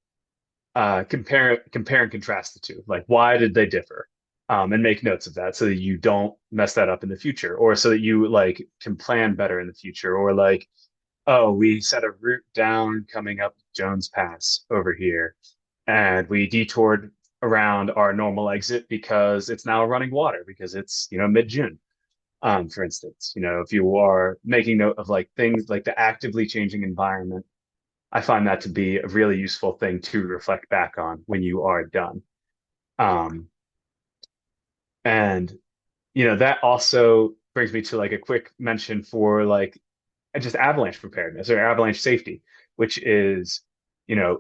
compare and contrast the two. Like, why did they differ? And make notes of that so that you don't mess that up in the future, or so that you like can plan better in the future, or like, oh, we set a route down coming up Jones Pass over here, and we detoured around our normal exit because it's now running water because it's, mid-June. For instance, if you are making note of like things like the actively changing environment, I find that to be a really useful thing to reflect back on when you are done. Um, and that also brings me to like a quick mention for like just avalanche preparedness or avalanche safety, which is, you know,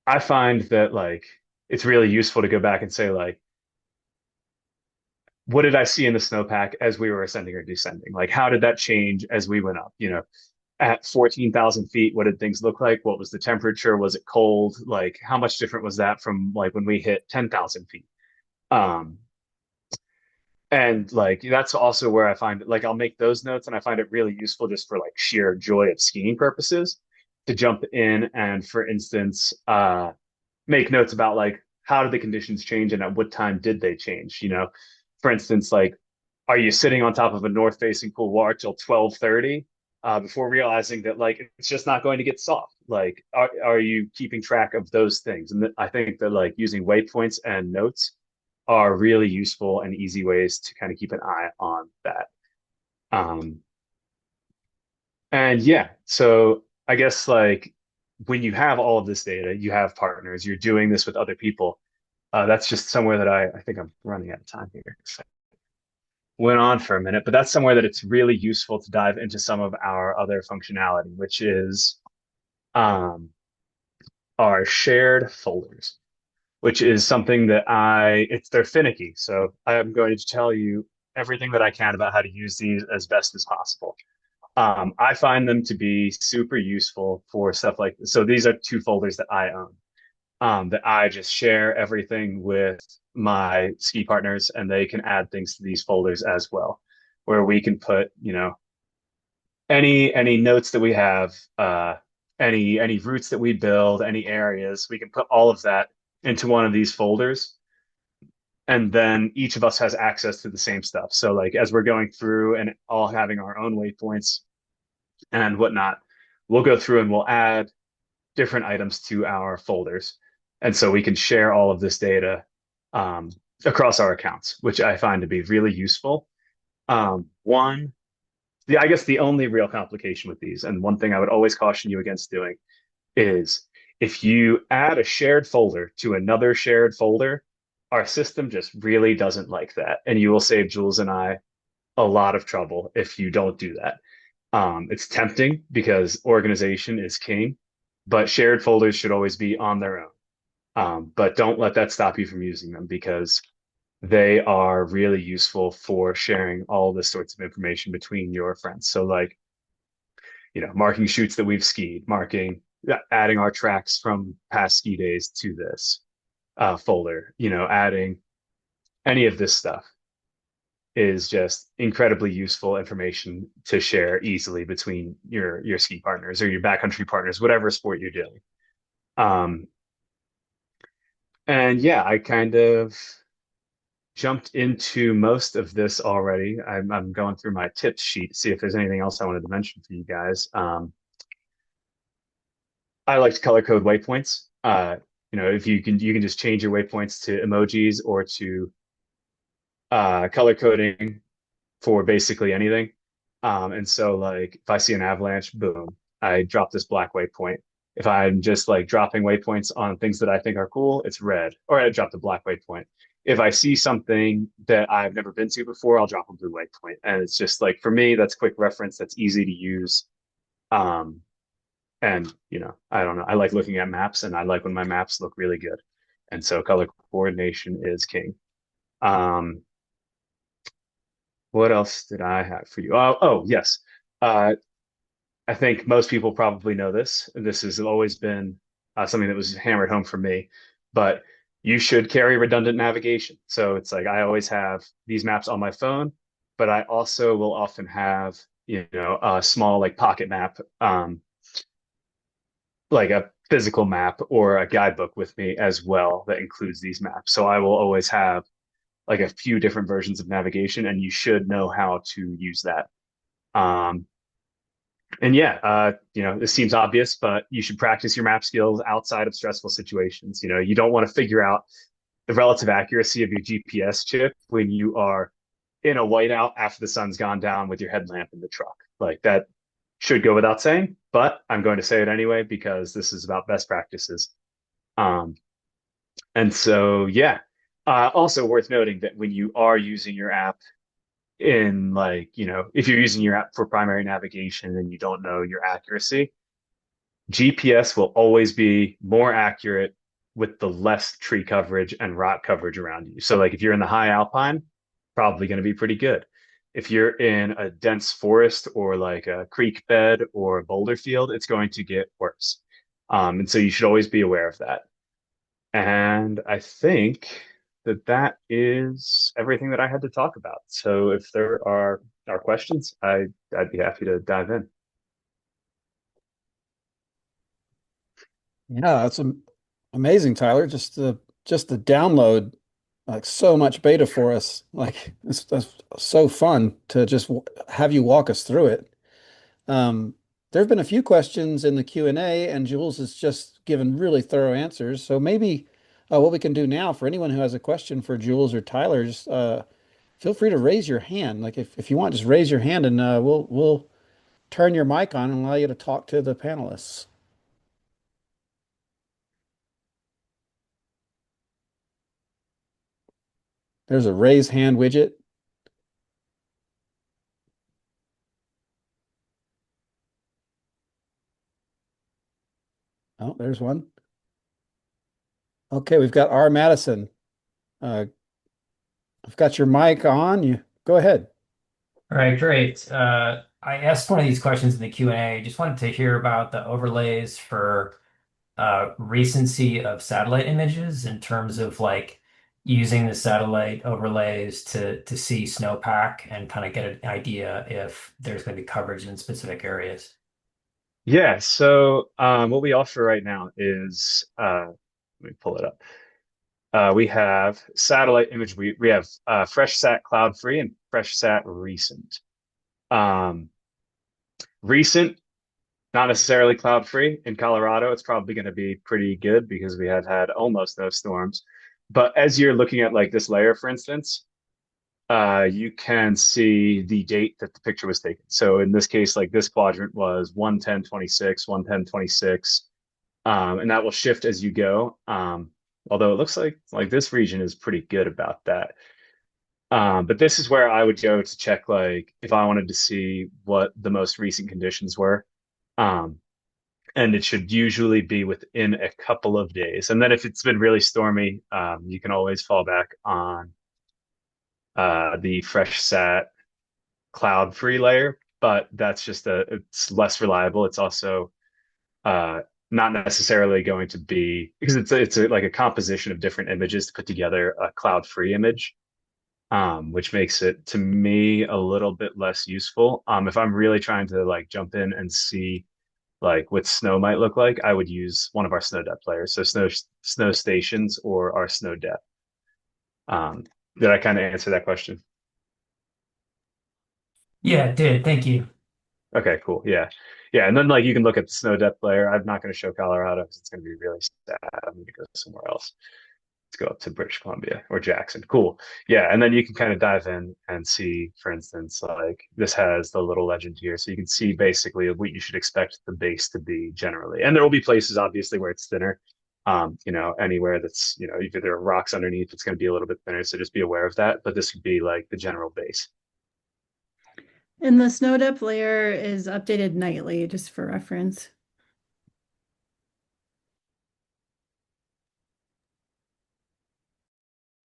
I find that like it's really useful to go back and say like, what did I see in the snowpack as we were ascending or descending? Like, how did that change as we went up? At 14,000 feet, what did things look like? What was the temperature? Was it cold? Like, how much different was that from like when we hit 10,000 feet? Um, and like that's also where I find like I'll make those notes and I find it really useful just for like sheer joy of skiing purposes to jump in and, for instance, make notes about like how did the conditions change and at what time did they change? For instance, like are you sitting on top of a north facing couloir till 12:30 before realizing that like it's just not going to get soft? Like are you keeping track of those things? And I think that like using waypoints and notes are really useful and easy ways to kind of keep an eye on that. Um, and yeah, so I guess like when you have all of this data, you have partners, you're doing this with other people. That's just somewhere that I think I'm running out of time here. Went on for a minute, but that's somewhere that it's really useful to dive into some of our other functionality, which is um, our shared folders, which is something that they're finicky. So I'm going to tell you everything that I can about how to use these as best as possible. I find them to be super useful for stuff like this. So these are two folders that I own, that I just share everything with my ski partners, and they can add things to these folders as well, where we can put, any notes that we have, any routes that we build, any areas, we can put all of that into one of these folders, and then each of us has access to the same stuff. So like as we're going through and all having our own waypoints and whatnot, we'll go through and we'll add different items to our folders. And so we can share all of this data um, across our accounts, which I find to be really useful. I guess the only real complication with these, and one thing I would always caution you against doing, is if you add a shared folder to another shared folder, our system just really doesn't like that. And you will save Jules and I a lot of trouble if you don't do that. It's tempting because organization is king, but shared folders should always be on their own. But don't let that stop you from using them because they are really useful for sharing all this sorts of information between your friends. So like, marking chutes that we've skied, adding our tracks from past ski days to this folder, adding any of this stuff is just incredibly useful information to share easily between your ski partners or your backcountry partners, whatever sport you're doing. Um, and yeah, I kind of jumped into most of this already. I'm going through my tips sheet to see if there's anything else I wanted to mention for you guys. I like to color code waypoints. If you can just change your waypoints to emojis or to color coding for basically anything. And so like if I see an avalanche, boom, I drop this black waypoint. If I'm just like dropping waypoints on things that I think are cool, it's red, or I drop the black waypoint. If I see something that I've never been to before, I'll drop a blue waypoint. And it's just like for me, that's quick reference, that's easy to use. Um, and I don't know, I like looking at maps and I like when my maps look really good. And so color coordination is king. Um, what else did I have for you? Oh, yes. Uh, I think most people probably know this. This has always been something that was hammered home for me, but you should carry redundant navigation. So it's like I always have these maps on my phone, but I also will often have, a small like pocket map, like a physical map or a guidebook with me as well that includes these maps. So I will always have like a few different versions of navigation, and you should know how to use that. Um, And yeah, this seems obvious, but you should practice your map skills outside of stressful situations. You don't want to figure out the relative accuracy of your GPS chip when you are in a whiteout after the sun's gone down with your headlamp in the truck. Like that should go without saying, but I'm going to say it anyway because this is about best practices. Um, and so, yeah. Also worth noting that when you are using your app in if you're using your app for primary navigation and you don't know your accuracy, GPS will always be more accurate with the less tree coverage and rock coverage around you. So, like if you're in the high alpine, probably going to be pretty good. If you're in a dense forest or like a creek bed or a boulder field, it's going to get worse. And so you should always be aware of that. And I think that that is everything that I had to talk about. So if there are questions, I'd be happy to dive in. Yeah, that's amazing, Tyler. Just the download like so much beta for us. Like that's so fun to just have you walk us through it. There have been a few questions in the Q&A, and Jules has just given really thorough answers. So maybe what we can do now for anyone who has a question for Jules or Tyler, just feel free to raise your hand. Like if you want, just raise your hand and we'll turn your mic on and allow you to talk to the panelists. There's a raise hand widget. Oh, there's one. Okay, we've got R. Madison. Uh, I've got your mic on. You go ahead. All right, great. I asked one of these questions in the Q&A. Just wanted to hear about the overlays for recency of satellite images in terms of like using the satellite overlays to see snowpack and kind of get an idea if there's going to be coverage in specific areas. Yeah, so what we offer right now is let me pull it up. We have satellite image. We have fresh sat cloud free and fresh sat recent. Um, Recent, not necessarily cloud free. In Colorado, it's probably going to be pretty good because we have had almost no storms. But as you're looking at like this layer, for instance, you can see the date that the picture was taken. So in this case, like this quadrant was 11026, 11026, and that will shift as you go. Although it looks like this region is pretty good about that. But this is where I would go to check like if I wanted to see what the most recent conditions were. Um, and it should usually be within a couple of days. And then if it's been really stormy, you can always fall back on the fresh sat cloud free layer, but that's just it's less reliable. It's also uh, not necessarily going to be because like a composition of different images to put together a cloud free image, which makes it to me a little bit less useful. If I'm really trying to like jump in and see like what snow might look like, I would use one of our snow depth layers, so snow stations or our snow depth. Um, did I kind of answer that question? Yeah, it did. Thank you. Okay, cool. Yeah. Yeah. And then like you can look at the snow depth layer. I'm not going to show Colorado because it's going to be really sad. I'm going to go somewhere else. Let's go up to British Columbia or Jackson. Cool. Yeah. And then you can kind of dive in and see, for instance, like this has the little legend here. So you can see basically what you should expect the base to be generally. And there will be places obviously where it's thinner. Anywhere that's, if there are rocks underneath, it's going to be a little bit thinner. So just be aware of that. But this would be like the general base. And the snow depth layer is updated nightly, just for reference.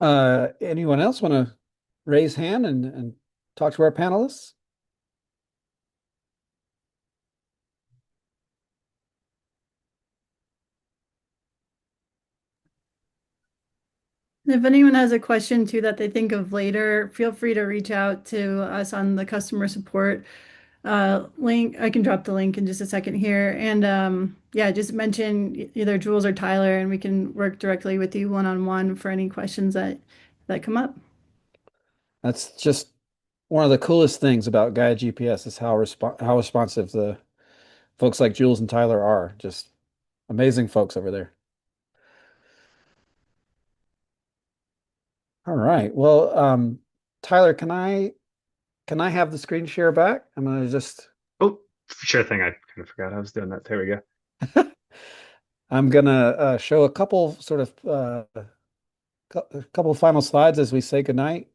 Anyone else want to raise hand and talk to our panelists? If anyone has a question too that they think of later, feel free to reach out to us on the customer support link. I can drop the link in just a second here. And yeah, just mention either Jules or Tyler, and we can work directly with you one-on-one for any questions that come up. That's just one of the coolest things about Gaia GPS is how responsive the folks like Jules and Tyler are just amazing folks over there. All right. Well, Tyler, can I have the screen share back? I'm gonna just Oh, sure thing. I kind of forgot I was doing that. There we go. I'm gonna show a couple sort of a couple of final slides as we say goodnight.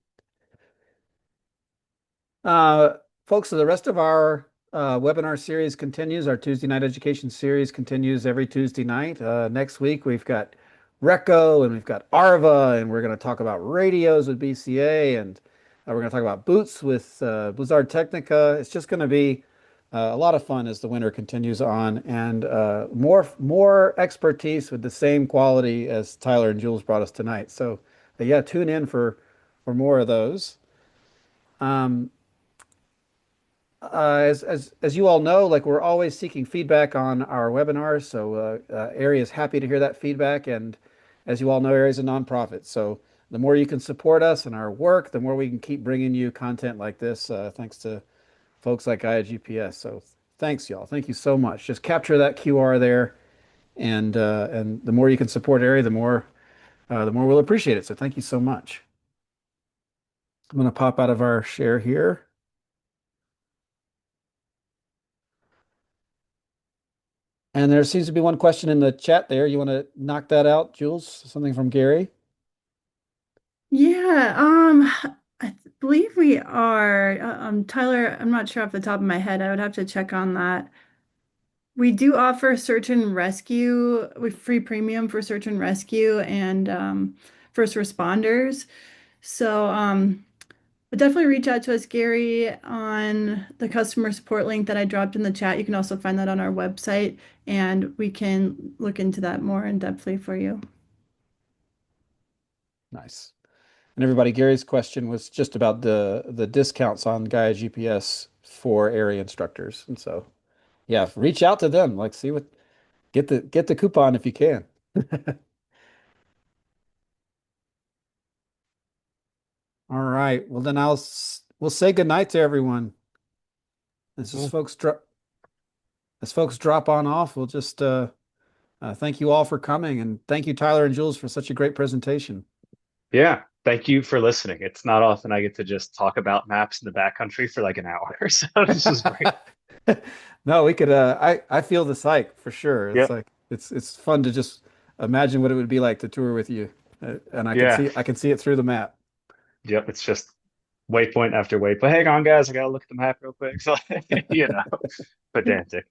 Uh, Folks, so the rest of our webinar series continues. Our Tuesday night education series continues every Tuesday night. Next week, we've got Reco and we've got Arva, and we're going to talk about radios with BCA, and we're going to talk about boots with Blizzard Technica. It's just going to be a lot of fun as the winter continues on, and more expertise with the same quality as Tyler and Jules brought us tonight. So, yeah, tune in for more of those. Um, as you all know, like we're always seeking feedback on our webinars. So Ari is happy to hear that feedback. And as you all know, Ari is a nonprofit. So the more you can support us and our work, the more we can keep bringing you content like this. Thanks to folks like GAIA GPS. So thanks, y'all. Thank you so much. Just capture that QR there, and the more you can support Ari, the more we'll appreciate it. So thank you so much. I'm going to pop out of our share here. And there seems to be one question in the chat there. You want to knock that out, Jules? Something from Gary? Yeah, I believe we are. Tyler, I'm not sure off the top of my head. I would have to check on that. We do offer search and rescue with free premium for search and rescue and first responders. So but definitely reach out to us, Gary, on the customer support link that I dropped in the chat. You can also find that on our website, and we can look into that more in depthly for you. Nice. And everybody, Gary's question was just about the discounts on Gaia GPS for area instructors. And so, yeah, reach out to them. Like, see what get the coupon if you can. All right. Well, then we'll say goodnight to everyone. As just Cool. folks drop on off, we'll just thank you all for coming, and thank you, Tyler and Jules, for such a great presentation. Yeah. Thank you for listening. It's not often I get to just talk about maps in the backcountry for like an hour. So this was great. No, we could I feel the psych for sure. It's Yep. like it's fun to just imagine what it would be like to tour with you. And Yeah. I can see it through the map. Yep. It's just waypoint after waypoint. Hang on, guys. I gotta look at the map real quick. So, you know, pedantic.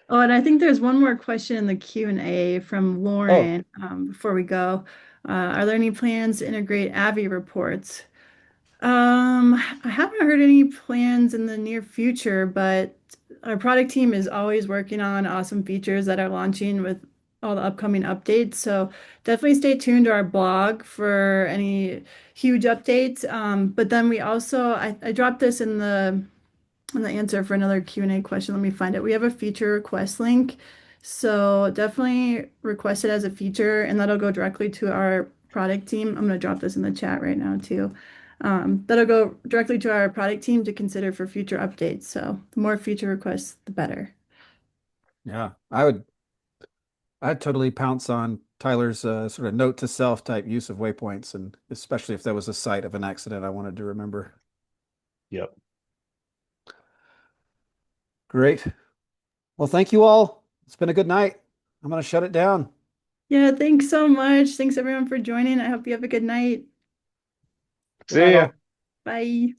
Oh, and I think there's one more question in the Q&A from Oh, Lauren before we go. Are there any plans to integrate AVI reports? I haven't heard any plans in the near future, but our product team is always working on awesome features that are launching with all the upcoming updates. So definitely stay tuned to our blog for any huge updates. But then we also, I dropped this in the answer for another Q&A question. Let me find it. We have a feature request link. So definitely request it as a feature, and that'll go directly to our product team. I'm going to drop this in the chat right now too. That'll go directly to our product team to consider for future updates. So the more feature requests, the better. yeah. I'd totally pounce on Tyler's sort of note to self type use of waypoints, and especially if there was a site of an accident I wanted to remember. Yep. Great. Well, thank you all. It's been a good night. I'm gonna shut it down. Yeah, thanks so much. Thanks everyone for joining. I hope you have a good night. Good See night, ya. all. Bye.